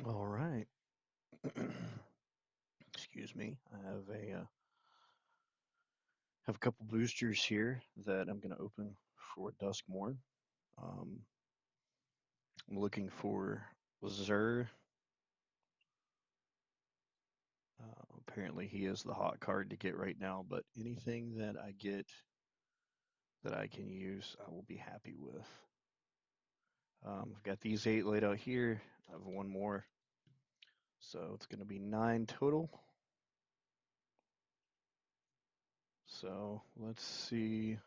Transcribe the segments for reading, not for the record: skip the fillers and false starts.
All right. Excuse me. I have a couple boosters here that I'm going to open for Duskmourn. Um, I'm looking for Zur. Apparently, he is the hot card to get right now, but anything that I get that I can use, I will be happy with. I've got these 8 laid out here. I have one more, so it's going to be 9 total. So let's see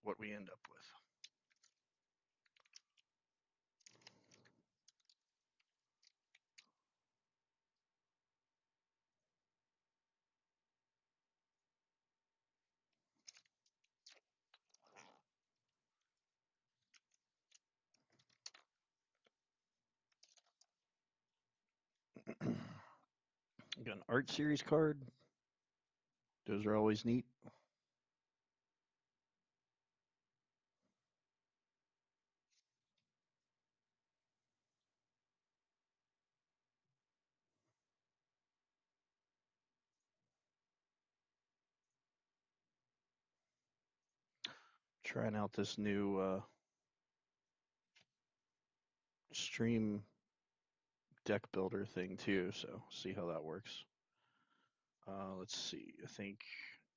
what we end up with. Got an art series card. Those are always neat. Trying out this new stream deck builder thing too, so see how that works. Let's see. I think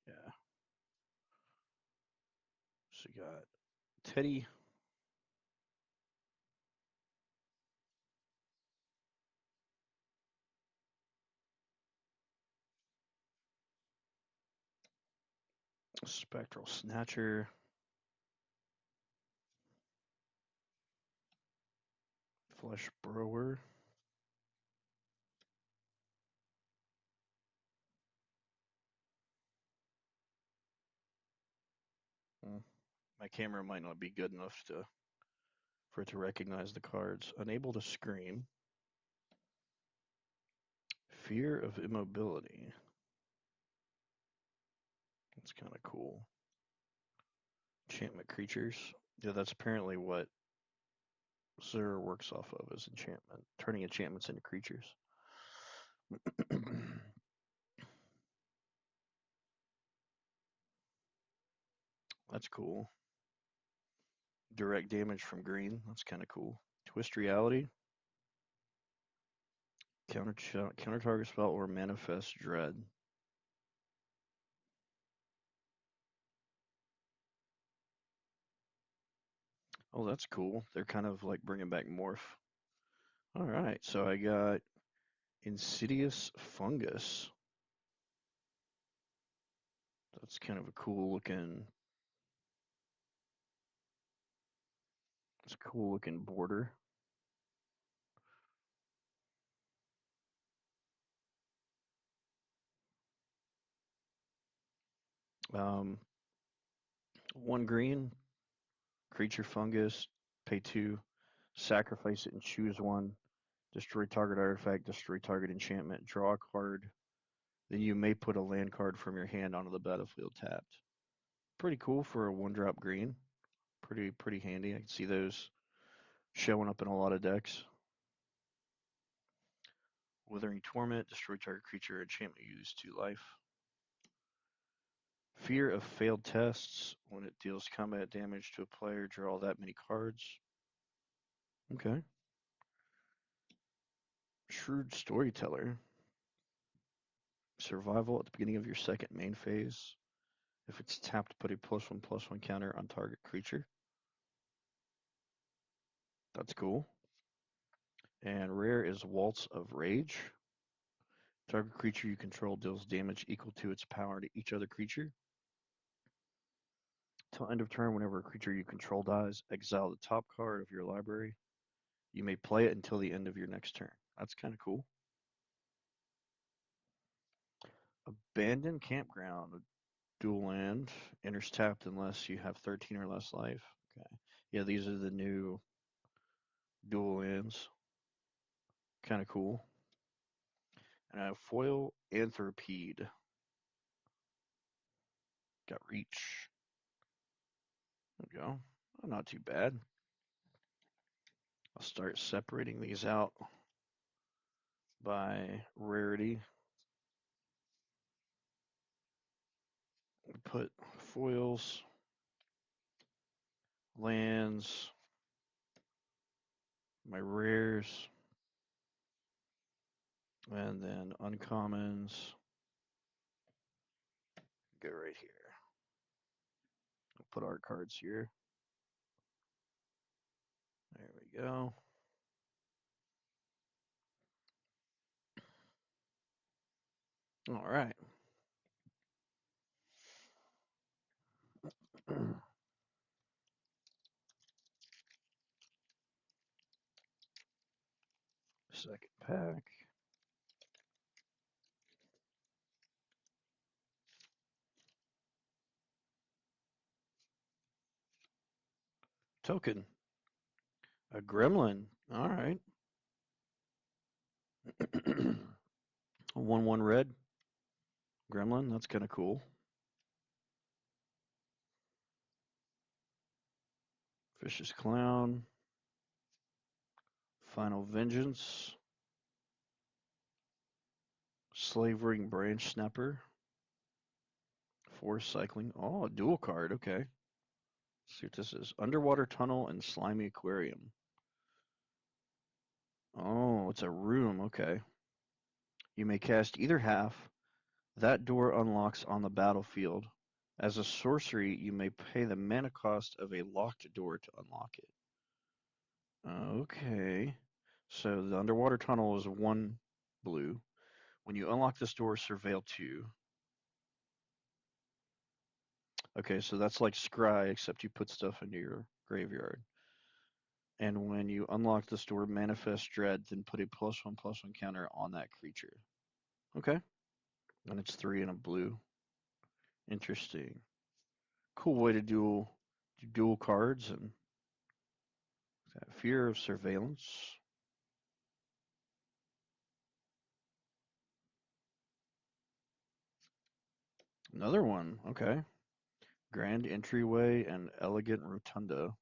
yeah. So you got Teddy, Spectral Snatcher, Flesh Brower. Hmm. My camera might not be good enough to for it to recognize the cards. Unable to scream. Fear of immobility. That's kind of cool. Enchantment creatures. Yeah, that's apparently what Zur works off of is enchantment, turning enchantments into creatures. That's cool. Direct damage from green. That's kind of cool. Twist reality. Counter target spell or manifest dread. Oh, that's cool. They're kind of like bringing back morph. All right, so I got insidious fungus. That's kind of a cool looking. It's a cool looking border. Um, one green creature fungus. Pay 2. Sacrifice it and choose one. Destroy target artifact. Destroy target enchantment. Draw a card. Then you may put a land card from your hand onto the battlefield tapped. Pretty cool for a 1-drop green. Pretty handy. I can see those showing up in a lot of decks. Withering Torment, destroy target creature, enchantment used 2 life. Fear of failed tests. When it deals combat damage to a player, draw that many cards. Okay. Shrewd Storyteller. Survival at the beginning of your second main phase. If it's tapped, put a +1/+1 counter on target creature. That's cool. And rare is Waltz of Rage. Target creature you control deals damage equal to its power to each other creature. Till end of turn, whenever a creature you control dies, exile the top card of your library. You may play it until the end of your next turn. That's kind of cool. Abandoned Campground. Dual land. Enters tapped unless you have 13 or less life. Okay. Yeah, these are the new dual lands. Kind of cool. And I have Foil Anthropede. Got Reach. There we go. Oh, not too bad. I'll start separating these out by rarity. Put foils, lands, my rares, and then uncommons. Go right here. I'll put art cards here. There we go. All right. Second pack. Token. A gremlin. All right. A 1/1 red. Gremlin. That's kind of cool. Vicious Clown. Final Vengeance. Slavering Branch Snapper. Force Cycling. Oh, a dual card. Okay. Let's see what this is. Underwater Tunnel and Slimy Aquarium. Oh, it's a room. Okay. You may cast either half. That door unlocks on the battlefield. As a sorcery, you may pay the mana cost of a locked door to unlock it. Okay. So the underwater tunnel is 1 blue. When you unlock this door, surveil 2. Okay, so that's like Scry, except you put stuff into your graveyard. And when you unlock this door, manifest dread, then put a +1/+1 counter on that creature. Okay. And it's 3 and a blue. Interesting. Cool way to do dual cards and fear of surveillance. Another one. Okay. Grand entryway and elegant rotunda.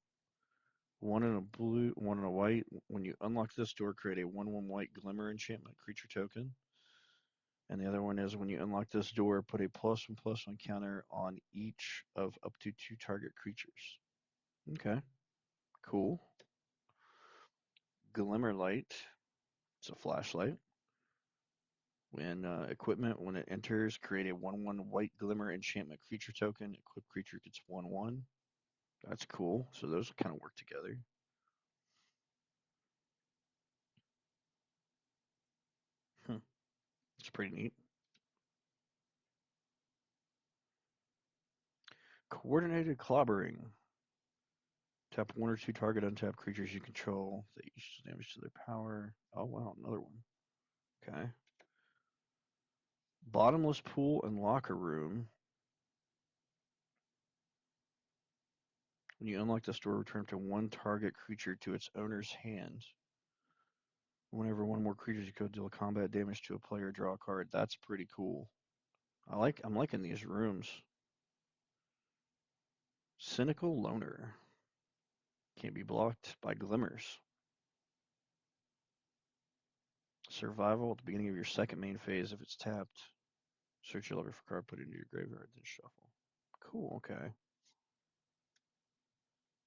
One in a blue, one in a white. When you unlock this door, create a 1/1 white glimmer enchantment creature token. And the other one is when you unlock this door, put a +1/+1 counter on each of up to 2 target creatures. Okay. Cool. Glimmer light. It's a flashlight. When equipment, when it enters, create a 1/1 white glimmer enchantment creature token. Equipped creature gets 1/1. That's cool. So those kind of work together. Hmm. It's pretty neat. Coordinated clobbering. Tap 1 or 2 target untapped creatures you control that each do damage to their power. Oh wow, another one. Okay. Bottomless pool and locker room. When you unlock this door, return to 1 target creature to its owner's hand. Whenever one more creature you could deal combat damage to a player, draw a card. That's pretty cool. I'm liking these rooms. Cynical Loner. Can't be blocked by glimmers. Survival at the beginning of your second main phase. If it's tapped, search your library for a card, put it into your graveyard, then shuffle. Cool, okay.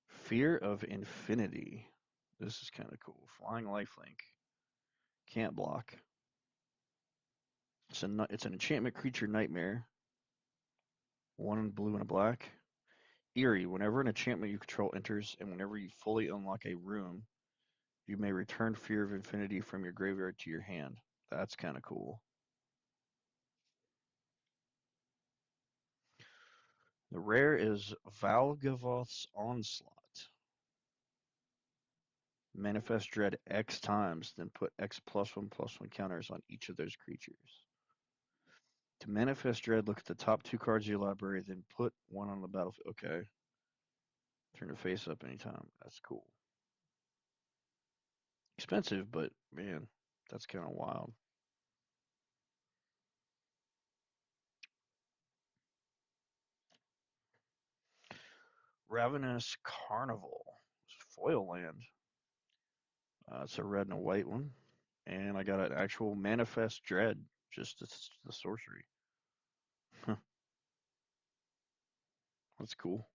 Fear of Infinity. This is kind of cool. Flying Lifelink. Can't block. It's an enchantment creature nightmare. 1 in blue and a black. Eerie. Whenever an enchantment you control enters, and whenever you fully unlock a room, you may return Fear of Infinity from your graveyard to your hand. That's kind of cool. The rare is Valgavoth's Onslaught. Manifest Dread X times, then put X +1/+1 counters on each of those creatures. To manifest Dread, look at the top 2 cards of your library, then put 1 on the battlefield. Okay. Turn the face up anytime. That's cool. Expensive, but man, that's kind of wild. Ravenous Carnival. Foil land. It's a red and a white one. And I got an actual Manifest Dread, just the sorcery. That's cool.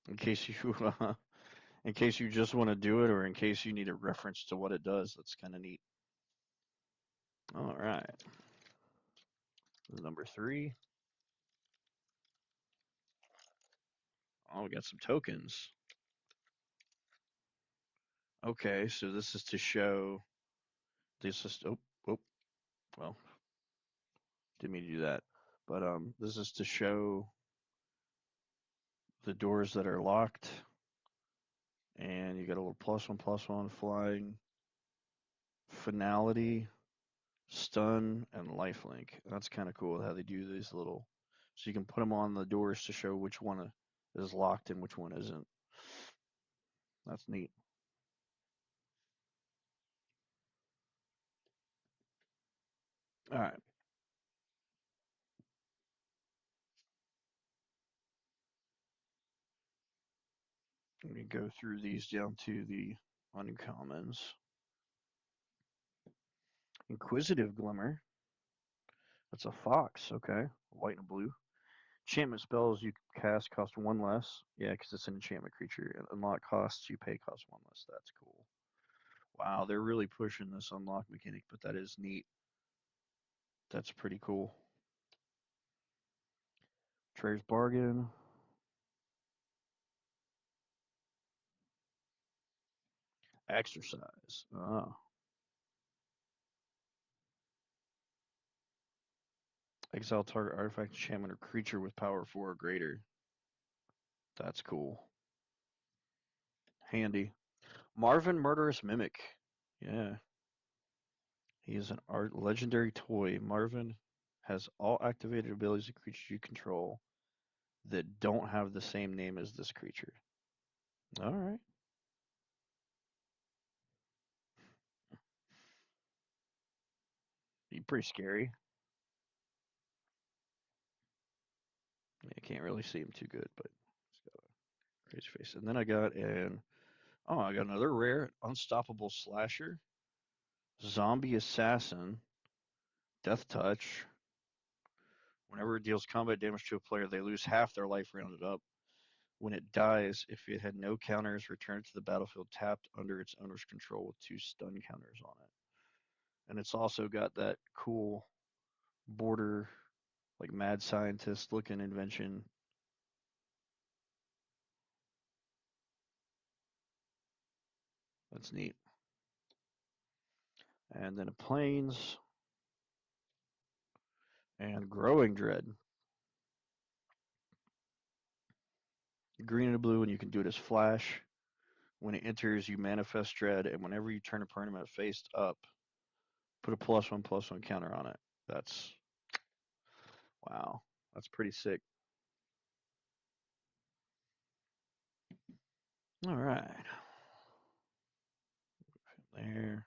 In case you in case you just want to do it, or in case you need a reference to what it does, that's kind of neat. All right, number three. Oh, we got some tokens. Okay, so this is to show. This is oh well, didn't mean to do that, but this is to show the doors that are locked, and you got a little plus one flying, finality, stun, and lifelink. That's kind of cool how they do these little. So you can put them on the doors to show which one is locked and which one isn't. That's neat. All right, let me go through these down to the uncommons. Inquisitive Glimmer. That's a fox. Okay, white and blue. Enchantment spells you cast cost one less. Yeah, because it's an enchantment creature. And unlock costs you pay cost one less. That's cool. Wow, they're really pushing this unlock mechanic, but that is neat. That's pretty cool. Trader's Bargain. Exercise. Exile target artifact, enchantment, or creature with power 4 or greater. That's cool. Handy. Marvin Murderous Mimic. Yeah. He is an art legendary toy. Marvin has all activated abilities of creatures you control that don't have the same name as this creature. All right. He's pretty scary. You can't really see him too good, but he's got a crazy face. And then I got another rare unstoppable slasher, zombie assassin, death touch. Whenever it deals combat damage to a player, they lose half their life rounded up. When it dies, if it had no counters, return it to the battlefield tapped under its owner's control with 2 stun counters on it. And it's also got that cool border, like mad scientist looking invention. That's neat. And then a planes and growing dread. Green and blue, and you can do it as flash. When it enters, you manifest dread, and whenever you turn a permanent face up, put a plus one counter on it. That's wow. That's pretty sick. All right. There.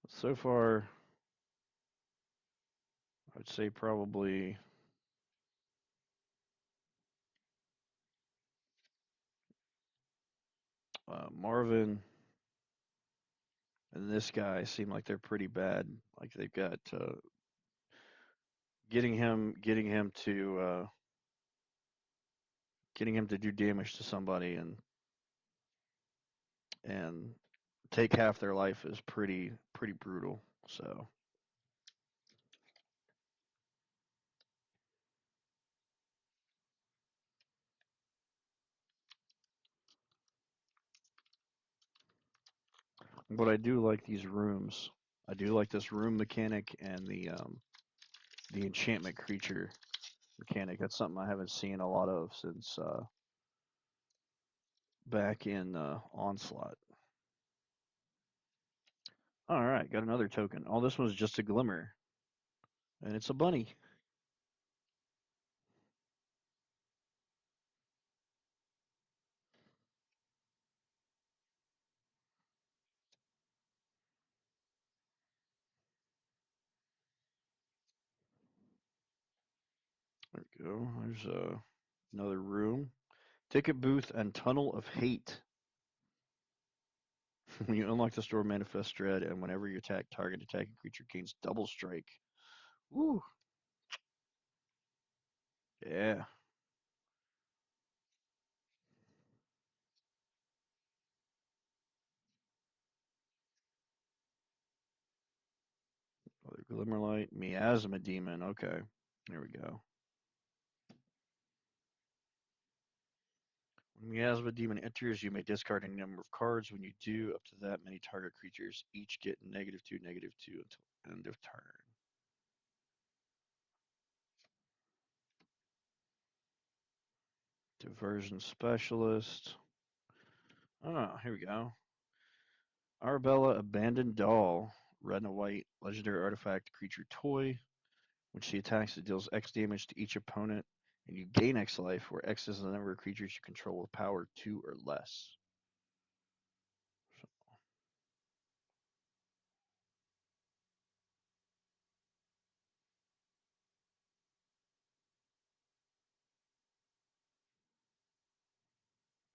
So far, I'd say probably Marvin and this guy seem like they're pretty bad. Like they've got getting him to do damage to somebody and take half their life is pretty brutal. So, but I do like these rooms. I do like this room mechanic and the enchantment creature mechanic. That's something I haven't seen a lot of since back in Onslaught. All right, got another token. Oh, this one's just a glimmer, and it's a bunny. There we go. There's another room. Ticket booth and tunnel of hate. When you unlock the store Manifest Dread, and whenever you attack, target attacking creature gains double strike. Woo! Yeah. Other Glimmerlight, Miasma Demon. Okay. Here we go. When Miasma Demon enters, you may discard any number of cards. When you do, up to that many target creatures each get -2/-2 until end of turn. Diversion Specialist. Oh, here we go. Arabella Abandoned Doll. Red and white legendary artifact creature toy. When she attacks, it deals X damage to each opponent, and you gain X life, where X is the number of creatures you control with power 2 or less. So,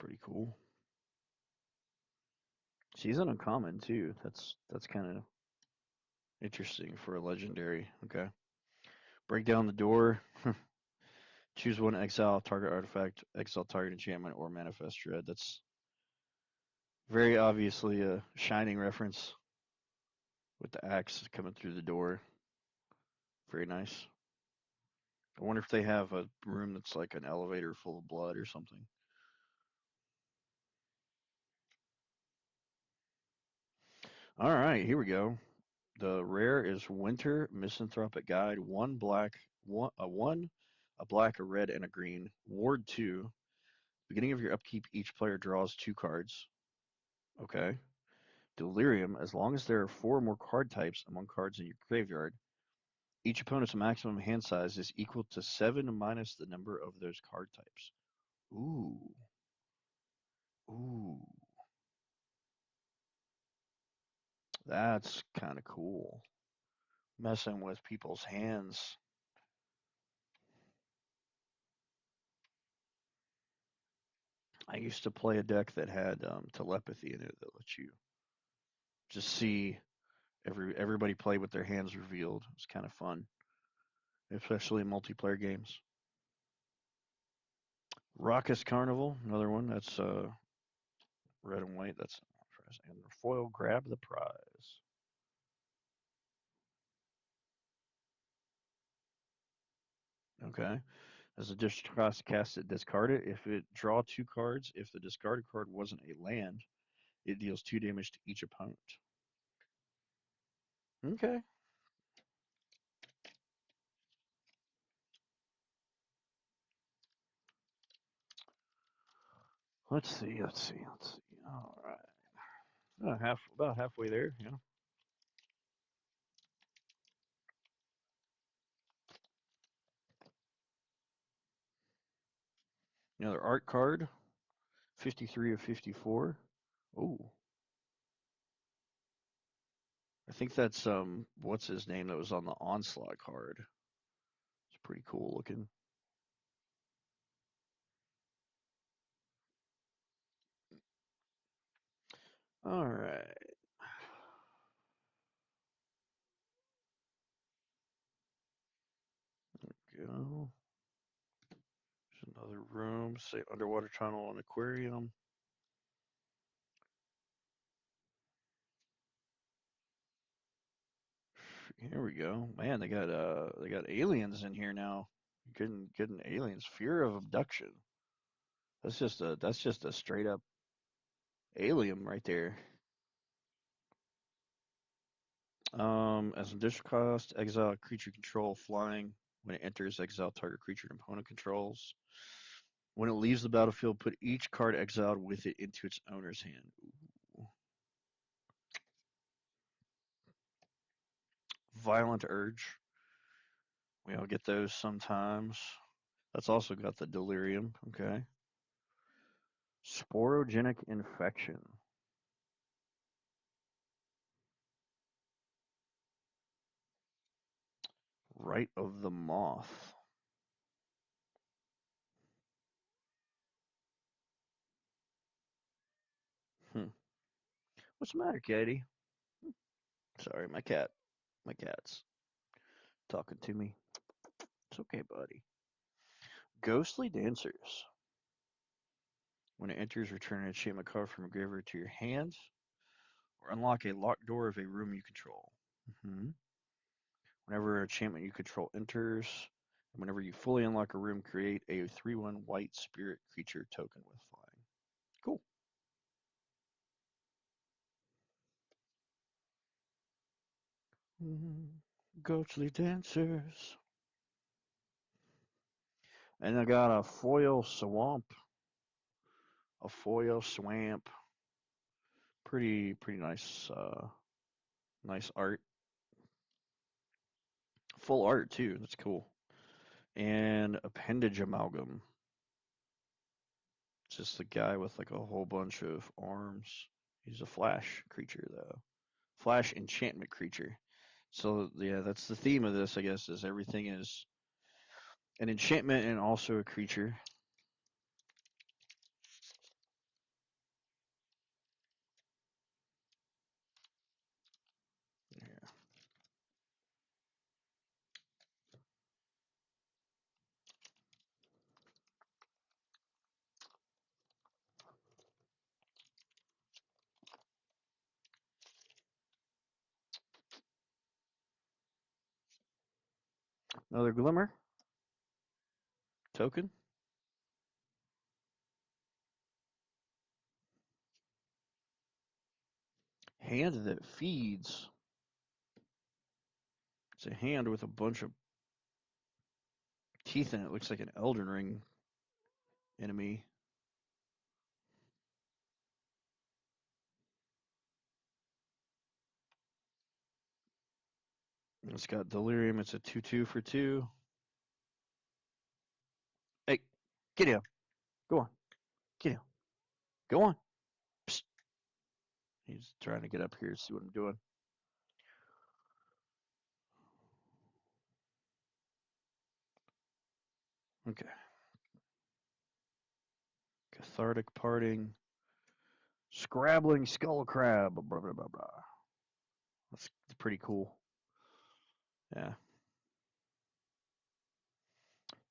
pretty cool. She's an uncommon too. That's kind of interesting for a legendary. Okay. Break down the door. Choose one exile target artifact, exile target enchantment, or manifest dread. That's very obviously a Shining reference with the axe coming through the door. Very nice. I wonder if they have a room that's like an elevator full of blood or something. All right, here we go. The rare is Winter Misanthropic Guide. One black, a black, a red, and a green. Ward 2. Beginning of your upkeep, each player draws 2 cards. Okay. Delirium. As long as there are 4 or more card types among cards in your graveyard, each opponent's maximum hand size is equal to 7 minus the number of those card types. Ooh. Ooh. That's kind of cool. Messing with people's hands. I used to play a deck that had telepathy in it that lets you just see everybody play with their hands revealed. It was kind of fun, especially in multiplayer games. Raucous Carnival, another one that's red and white. That's and the foil grab the prize. Okay, as a distrust cast it, discard it. If it draw 2 cards, if the discarded card wasn't a land, it deals 2 damage to each opponent. Okay, let's see. All right, about halfway there. Yeah. Another art card, 53 of 54. Oh, I think that's what's his name that was on the onslaught card. It's pretty cool looking. All right. Go. There's another room. Say underwater tunnel and aquarium. Here we go. Man, they got aliens in here now. You couldn't get an aliens. Fear of abduction. That's just a straight up alien right there. As an additional cost, exile creature control flying. When it enters, exile target creature and opponent controls. When it leaves the battlefield, put each card exiled with it into its owner's hand. Ooh. Violent Urge. We all get those sometimes. That's also got the Delirium. Okay. Sporogenic Infection. Rite of the Moth. Hmm. What's the matter, Katie? Sorry, my cat's talking to me. It's okay, buddy. Ghostly Dancers. When it enters, return an enchantment card from a graveyard to your hand, or unlock a locked door of a room you control. Mm-hmm. Whenever an enchantment you control enters, and whenever you fully unlock a room, create a 3/1 white spirit creature token with flying. Cool. Ghostly Dancers. And I got a foil swamp. A foil swamp. Pretty nice nice art. Full art too. That's cool. And appendage amalgam. It's just a guy with like a whole bunch of arms. He's a flash creature though. Flash enchantment creature. So yeah, that's the theme of this, I guess, is everything is an enchantment and also a creature. Yeah. Another glimmer token. Hand that feeds. It's a hand with a bunch of teeth in it. Looks like an Elden Ring enemy. It's got delirium. It's a 2/2 for 2. Hey, get him. Go on. Get him. Go on. Psst. He's trying to get up here to see what I'm doing. Okay. Cathartic parting. Scrabbling skull crab. Blah, blah, blah, blah. That's pretty cool. Yeah.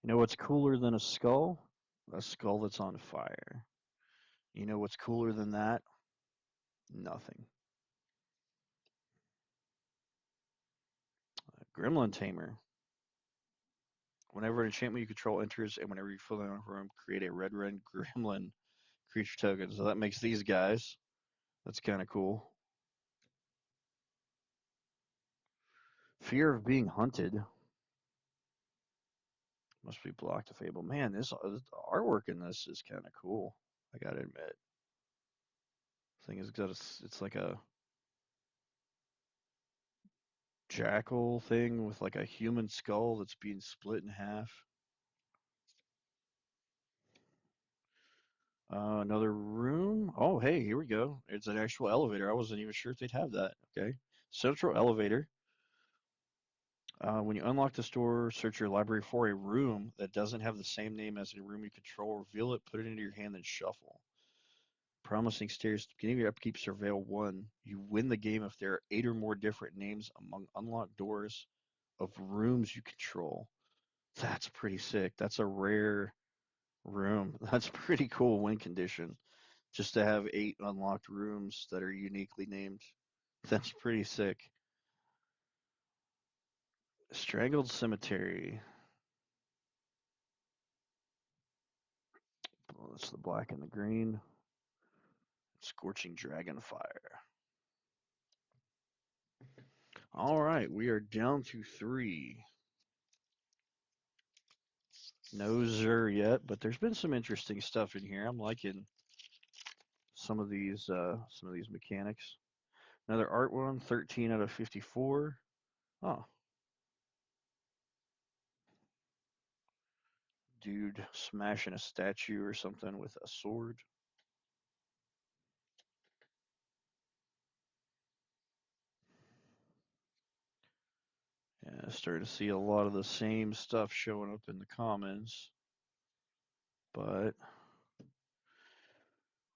You know what's cooler than a skull? A skull that's on fire. You know what's cooler than that? Nothing. Gremlin Tamer. Whenever an enchantment you control enters, and whenever you fill in a room, create a red gremlin creature token. So that makes these guys. That's kind of cool. Fear of being hunted. Must be blocked to Fable. Man, this artwork in this is kind of cool. I gotta admit. Thing is, it's like a jackal thing with like a human skull that's being split in half. Another room. Oh, hey, here we go. It's an actual elevator. I wasn't even sure if they'd have that. Okay. Central elevator. When you unlock the store, search your library for a room that doesn't have the same name as a room you control. Reveal it, put it into your hand, then shuffle. Promising stairs. Beginning of your upkeep, surveil 1. You win the game if there are 8 or more different names among unlocked doors of rooms you control. That's pretty sick. That's a rare room. That's pretty cool win condition. Just to have 8 unlocked rooms that are uniquely named. That's pretty sick. Strangled Cemetery. Well, that's the black and the green. Scorching Dragonfire. All right, we are down to 3. No Zer yet, but there's been some interesting stuff in here. I'm liking some of these mechanics. Another art one, 13 out of 54. Oh, dude smashing a statue or something with a sword. Yeah, starting to see a lot of the same stuff showing up in the comments. But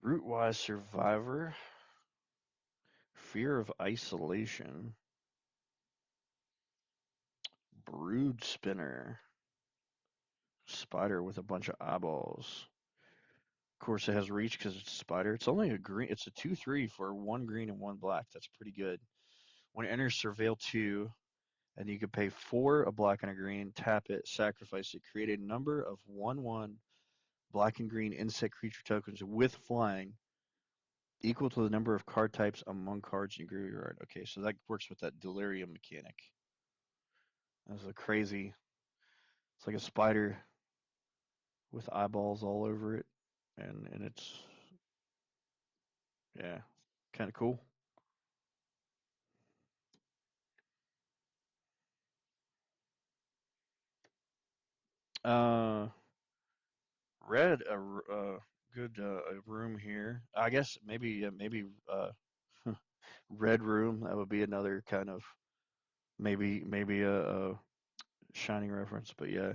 Rootwise Survivor. Fear of isolation. Brood spinner. Spider with a bunch of eyeballs. Of course, it has reach because it's a spider. It's only a green. It's a 2/3 for one green and one black. That's pretty good. When it enters Surveil 2, and you can pay 4, a black and a green, tap it, sacrifice it, create a number of 1/1 black and green insect creature tokens with flying equal to the number of card types among cards in your graveyard. Okay, so that works with that delirium mechanic. That's a crazy. It's like a spider with eyeballs all over it, and it's yeah, kind of cool. Uh, red a good room here. I guess maybe red room. That would be another kind of maybe a shining reference. But yeah,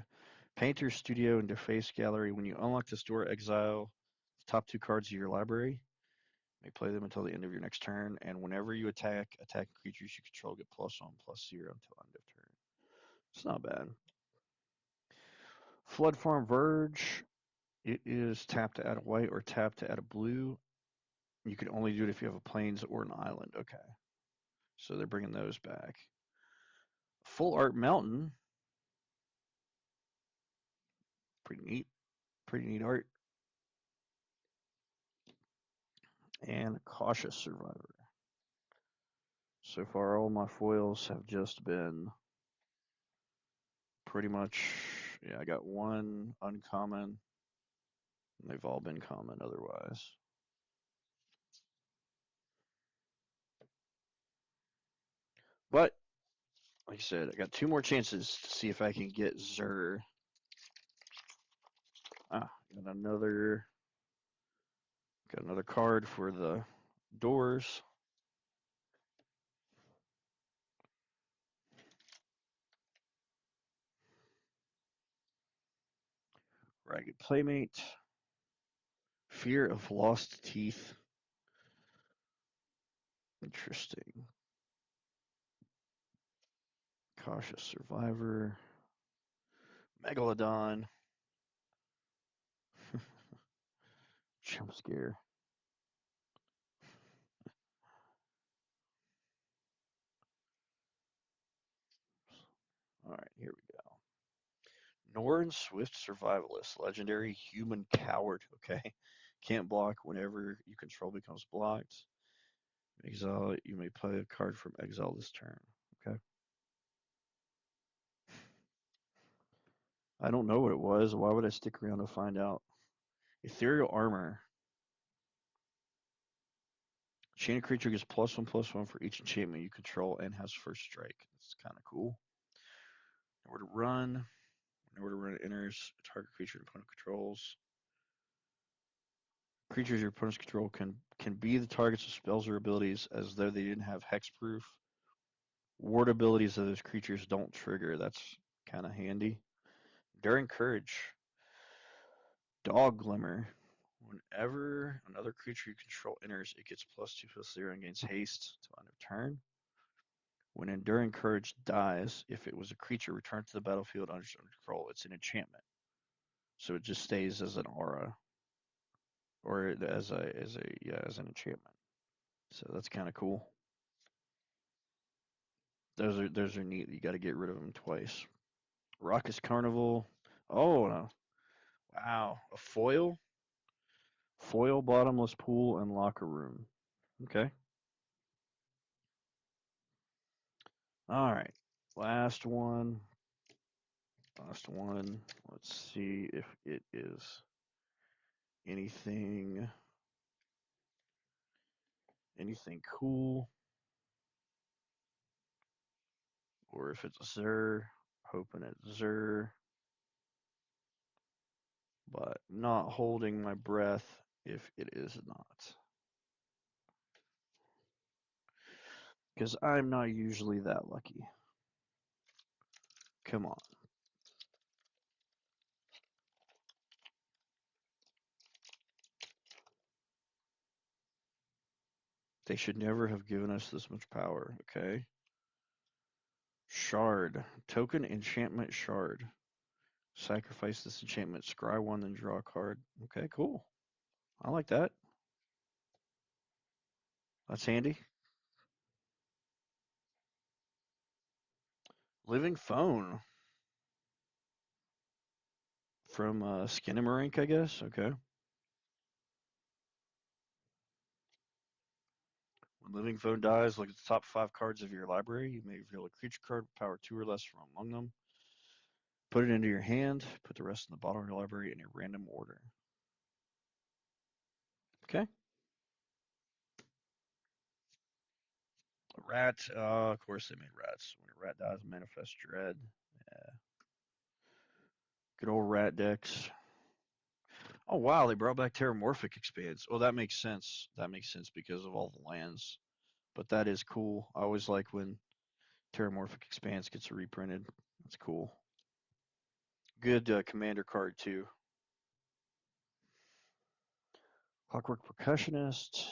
Painter Studio and Deface Gallery. When you unlock this door, exile the top 2 cards of your library. You may play them until the end of your next turn, and whenever you attack creatures you control get +1/+0 until end of turn. It's not bad. Flood Farm Verge. It is tap to add a white or tap to add a blue. You can only do it if you have a plains or an island. Okay, so they're bringing those back. Full Art Mountain. Pretty neat. Pretty neat art. And Cautious Survivor. So far, all my foils have just been pretty much. Yeah, I got one uncommon. And they've all been common otherwise. But like I said, I got 2 more chances to see if I can get Zur. Got another card for the doors. Ragged Playmate. Fear of Lost Teeth. Interesting. Cautious Survivor. Megalodon. Jump Scare. All right, here we go. Norn Swift Survivalist. Legendary Human Coward. Okay. Can't block whenever you control becomes blocked. Exile. You may play a card from exile this turn. Okay. I don't know what it was. Why would I stick around to find out? Ethereal Armor. Chain creature gets +1/+1 for each enchantment you control and has first strike. It's kind of cool. Nowhere to run. Whenever it enters, target creature your opponent controls. Creatures your opponent's control can be the targets of spells or abilities as though they didn't have hexproof. Ward abilities of those creatures don't trigger. That's kind of handy. During Courage, Dog Glimmer. Whenever another creature you control enters, it gets +2/+0 and gains haste till end of turn. When Enduring Courage dies, if it was a creature returned to the battlefield under control, it's an enchantment. So it just stays as an aura or as an enchantment. So that's kind of cool. Those are neat. You got to get rid of them twice. Raucous Carnival. Oh no. Wow, a foil bottomless pool and locker room. Okay. All right. Last one. Last one. Let's see if it is anything cool or if it's Zer. Hoping it's Zer, but not holding my breath if it is not. Because I'm not usually that lucky. Come on. They should never have given us this much power. Okay. Shard. Token enchantment shard. Sacrifice this enchantment, scry one, then draw a card. Okay, cool. I like that. That's handy. Living phone from Skinamarink, I guess. Okay. When living phone dies, look at the top 5 cards of your library. You may reveal a creature card with power 2 or less from among them. Put it into your hand. Put the rest in the bottom of your library in a random order. Okay. A rat. Of course they made rats. When a rat dies, manifest dread. Yeah. Good old rat decks. Oh wow, they brought back Terramorphic expands. Oh, that makes sense. That makes sense because of all the lands. But that is cool. I always like when Terramorphic expands gets reprinted. That's cool. Good commander card too. Clockwork Percussionist,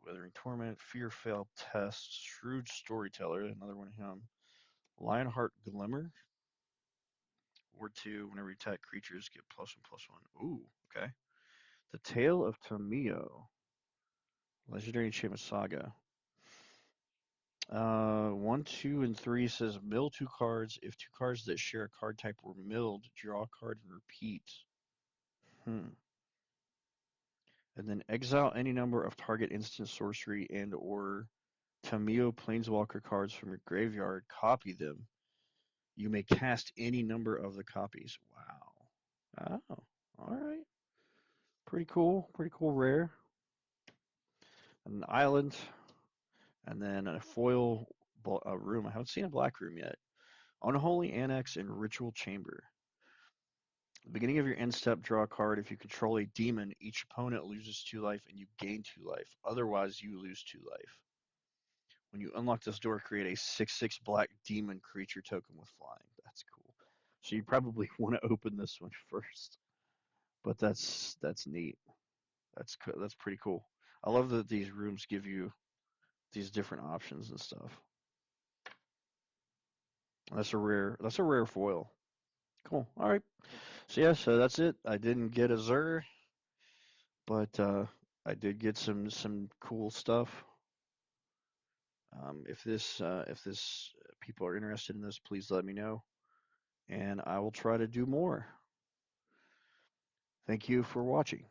Withering Torment, Fear Failed Test, Shrewd Storyteller, another one of him. Lionheart Glimmer, Ward 2, whenever you attack creatures, get +1/+1. Ooh, okay. The Tale of Tomio, Legendary Enchantment Saga. 1, 2, and 3 says mill 2 cards. If 2 cards that share a card type were milled, draw a card and repeat. Hmm. And then exile any number of target instant sorcery and or Tamio Planeswalker cards from your graveyard, copy them. You may cast any number of the copies. Wow. Oh, all right. Pretty cool. Pretty cool rare. An island, and then a foil room. I haven't seen a black room yet. Unholy Annex and Ritual Chamber. At the beginning of your end step, draw a card. If you control a demon, each opponent loses 2 life and you gain 2 life. Otherwise, you lose 2 life. When you unlock this door, create a 6/6 black demon creature token with flying. That's cool. So you probably want to open this one first, but that's neat. That's pretty cool. I love that these rooms give you these different options and stuff. That's a rare foil. Cool. All right. So yeah, so that's it. I didn't get a Zur, but I did get some cool stuff. If this people are interested in this, please let me know, and I will try to do more. Thank you for watching.